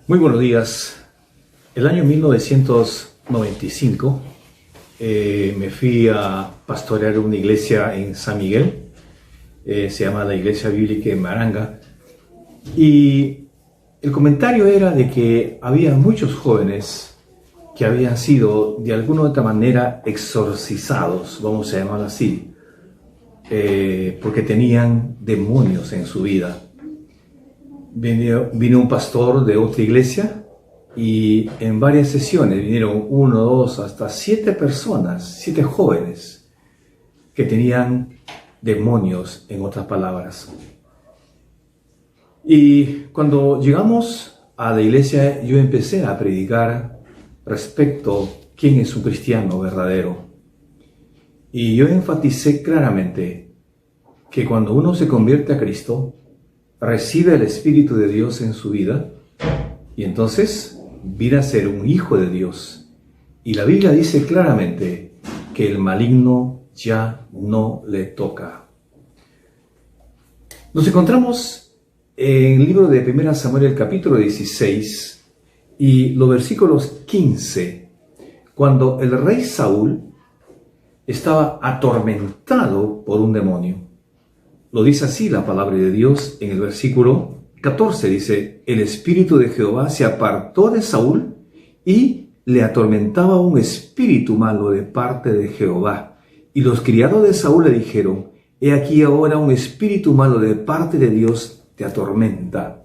Muy buenos días. El año 1995 me fui a pastorear una iglesia en San Miguel. Se llama la Iglesia Bíblica en Maranga. Y el comentario era de que había muchos jóvenes que habían sido de alguna u otra manera exorcizados, vamos a llamarlo así, porque tenían demonios en su vida. Vino un pastor de otra iglesia y en varias sesiones vinieron 1, 2, hasta 7 personas, 7 jóvenes que tenían demonios, en otras palabras. Y cuando llegamos a la iglesia, yo empecé a predicar respecto a quién es un cristiano verdadero. Y yo enfaticé claramente que cuando uno se convierte a Cristo, recibe el Espíritu de Dios en su vida y entonces viene a ser un hijo de Dios. Y la Biblia dice claramente que el maligno ya no le toca. Nos encontramos en el libro de 1 Samuel, el capítulo 16 y los versículos 15, cuando el rey Saúl estaba atormentado por un demonio. Lo dice así la palabra de Dios en el versículo 14. Dice: el espíritu de Jehová se apartó de Saúl y le atormentaba un espíritu malo de parte de Jehová. Y los criados de Saúl le dijeron: he aquí ahora un espíritu malo de parte de Dios te atormenta.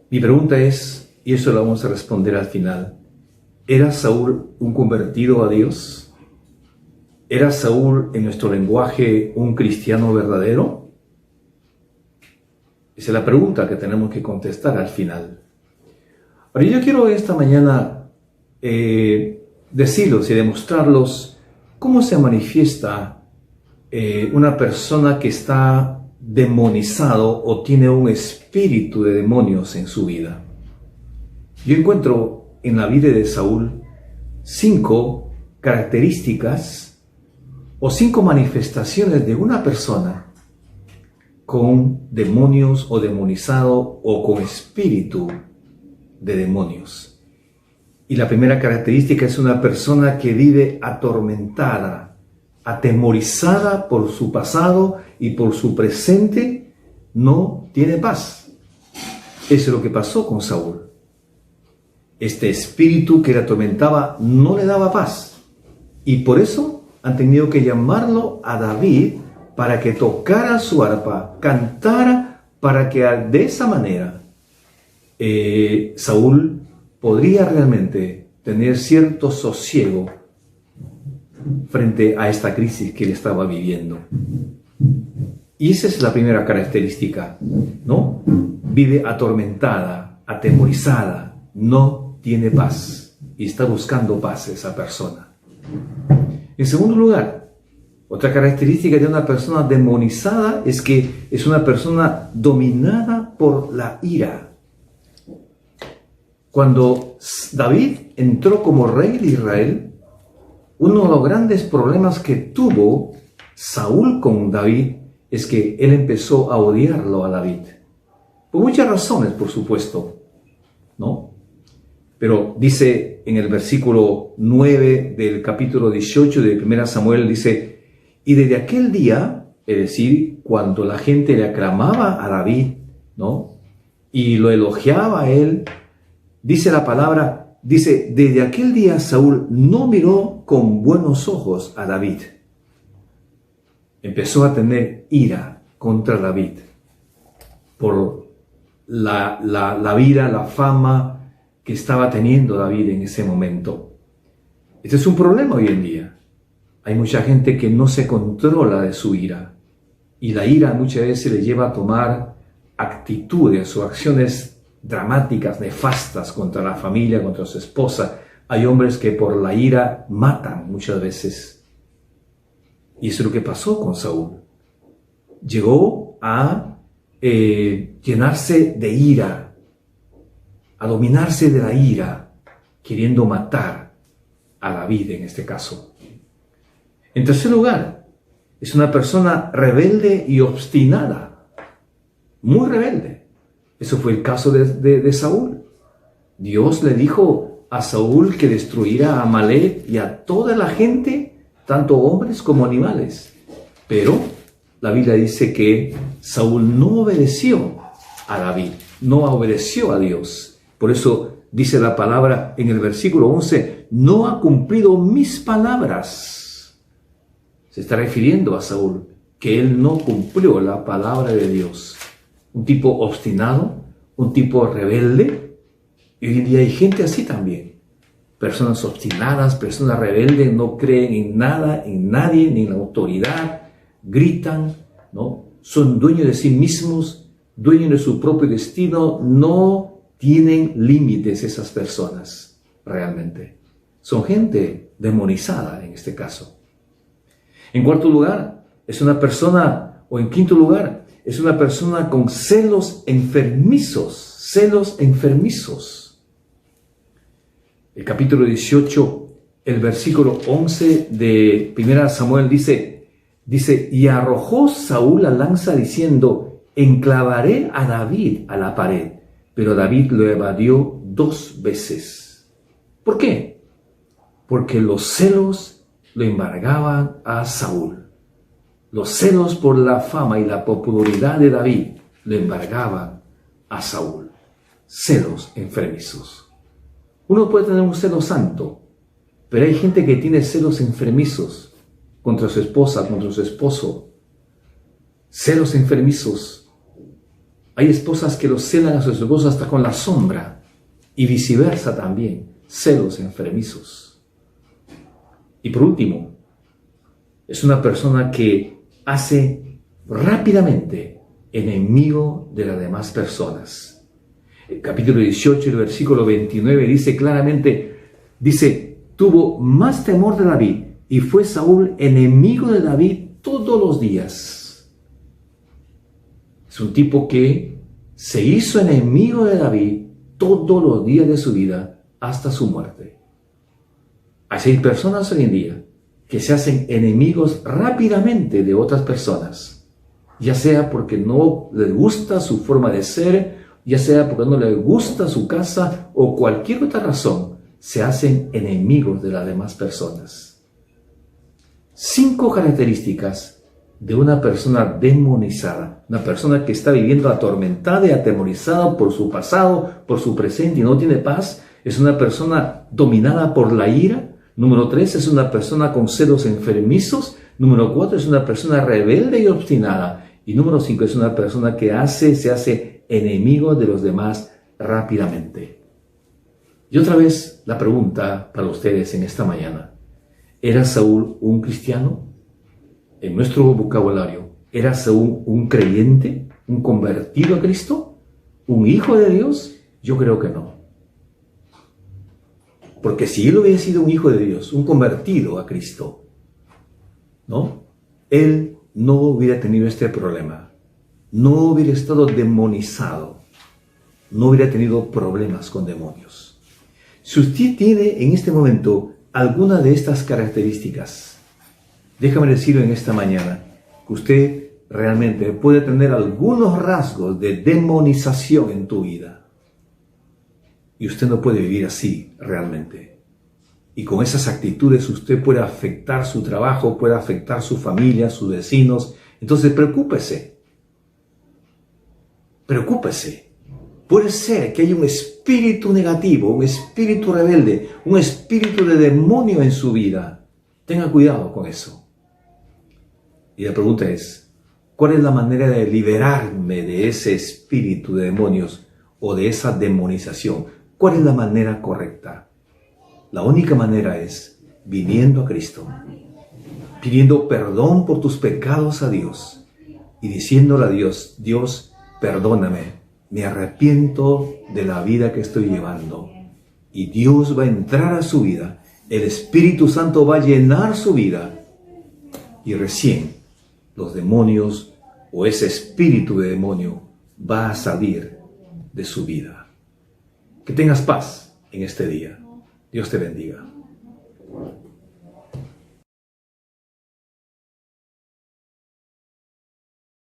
Mi pregunta es, y eso lo vamos a responder al final: ¿era Saúl un convertido a Dios? ¿Era Saúl, en nuestro lenguaje, un cristiano verdadero? Esa es la pregunta que tenemos que contestar al final. Ahora, yo quiero esta mañana decirlos y demostrarlos cómo se manifiesta una persona que está demonizado o tiene un espíritu de demonios en su vida. Yo encuentro en la vida de Saúl 5 características o 5 manifestaciones de una persona con demonios o demonizado o con espíritu de demonios. Y la primera característica es una persona que vive atormentada, atemorizada por su pasado y por su presente, no tiene paz. Eso es lo que pasó con Saúl. Este espíritu que le atormentaba no le daba paz. Y por eso han tenido que llamarlo a David para que tocara su arpa, cantara, para que de esa manera Saúl podría realmente tener cierto sosiego frente a esta crisis que él estaba viviendo. Y esa es la primera característica, ¿no? Vive atormentada, atemorizada, no tiene paz y está buscando paz esa persona. En segundo lugar, otra característica de una persona demonizada es que es una persona dominada por la ira. Cuando David entró como rey de Israel, uno de los grandes problemas que tuvo Saúl con David es que él empezó a odiarlo a David. Por muchas razones, por supuesto, ¿no? Pero dice en el versículo 9 del capítulo 18 de 1 Samuel, dice: y desde aquel día, es decir, cuando la gente le aclamaba a David, ¿no?, y lo elogiaba a él, dice la palabra, dice: desde aquel día Saúl no miró con buenos ojos a David. Empezó a tener ira contra David por la vida, la fama que estaba teniendo David en ese momento. Este es un problema hoy en día. Hay mucha gente que no se controla de su ira. Y la ira muchas veces le lleva a tomar actitudes o acciones dramáticas, nefastas contra la familia, contra su esposa. Hay hombres que por la ira matan muchas veces. Y eso es lo que pasó con Saúl. Llegó a llenarse de ira, a dominarse de la ira, queriendo matar a David en este caso. En tercer lugar, es una persona rebelde y obstinada, muy rebelde. Eso fue el caso de Saúl. Dios le dijo a Saúl que destruyera a Amalek y a toda la gente, tanto hombres como animales. Pero la Biblia dice que Saúl no obedeció a David, no obedeció a Dios. Por eso dice la palabra en el versículo 11, no ha cumplido mis palabras. Se está refiriendo a Saúl, que él no cumplió la palabra de Dios. Un tipo obstinado, un tipo rebelde. Y hoy en día hay gente así también. Personas obstinadas, personas rebeldes, no creen en nada, en nadie, ni en la autoridad. Gritan, ¿no? Son dueños de sí mismos, dueños de su propio destino. No tienen límites esas personas, realmente. Son gente demonizada en este caso. En cuarto lugar, es una persona, o en quinto lugar, es una persona con celos enfermizos. Celos enfermizos. El capítulo 18, el versículo 11 de 1 Samuel dice, y arrojó Saúl la lanza diciendo, enclavaré a David a la pared. Pero David lo evadió 2 veces. ¿Por qué? Porque los celos lo embargaban a Saúl. Los celos por la fama y la popularidad de David lo embargaban a Saúl. Celos enfermizos. Uno puede tener un celo santo, pero hay gente que tiene celos enfermizos contra su esposa, contra su esposo. Celos enfermizos. Hay esposas que los celan a sus esposos hasta con la sombra, y viceversa también. Celos enfermizos. Y por último, es una persona que hace rápidamente enemigo de las demás personas. El capítulo 18, el versículo 29 dice claramente, tuvo más temor de David y fue Saúl enemigo de David todos los días. Es un tipo que se hizo enemigo de David todos los días de su vida hasta su muerte. Hay personas hoy en día que se hacen enemigos rápidamente de otras personas, ya sea porque no les gusta su forma de ser, ya sea porque no les gusta su casa o cualquier otra razón, se hacen enemigos de las demás personas. 5 características de una persona demonizada, una persona que está viviendo atormentada y atemorizada por su pasado, por su presente y no tiene paz. Es una persona dominada por la ira. Número 3, es una persona con celos enfermizos. Número 4, es una persona rebelde y obstinada. Y número 5, es una persona que se hace enemigo de los demás rápidamente. Y otra vez la pregunta para ustedes en esta mañana. ¿Era Saúl un cristiano? En nuestro vocabulario, ¿era Saúl un creyente? ¿Un convertido a Cristo? ¿Un hijo de Dios? Yo creo que no. Porque si él hubiera sido un hijo de Dios, un convertido a Cristo, ¿no? Él no hubiera tenido este problema. No hubiera estado demonizado. No hubiera tenido problemas con demonios. Si usted tiene en este momento alguna de estas características, déjame decirlo en esta mañana, que usted realmente puede tener algunos rasgos de demonización en tu vida. Y usted no puede vivir así realmente. Y con esas actitudes usted puede afectar su trabajo, puede afectar su familia, sus vecinos. Entonces preocúpese. Preocúpese. Puede ser que haya un espíritu negativo, un espíritu rebelde, un espíritu de demonio en su vida. Tenga cuidado con eso. Y la pregunta es, ¿cuál es la manera de liberarme de ese espíritu de demonios o de esa demonización? ¿Cuál es la manera correcta? La única manera es viniendo a Cristo, pidiendo perdón por tus pecados a Dios y diciéndole a Dios, Dios, perdóname, me arrepiento de la vida que estoy llevando. Y Dios va a entrar a su vida, el Espíritu Santo va a llenar su vida y recién los demonios o ese espíritu de demonio va a salir de su vida. Que tengas paz en este día. Dios te bendiga.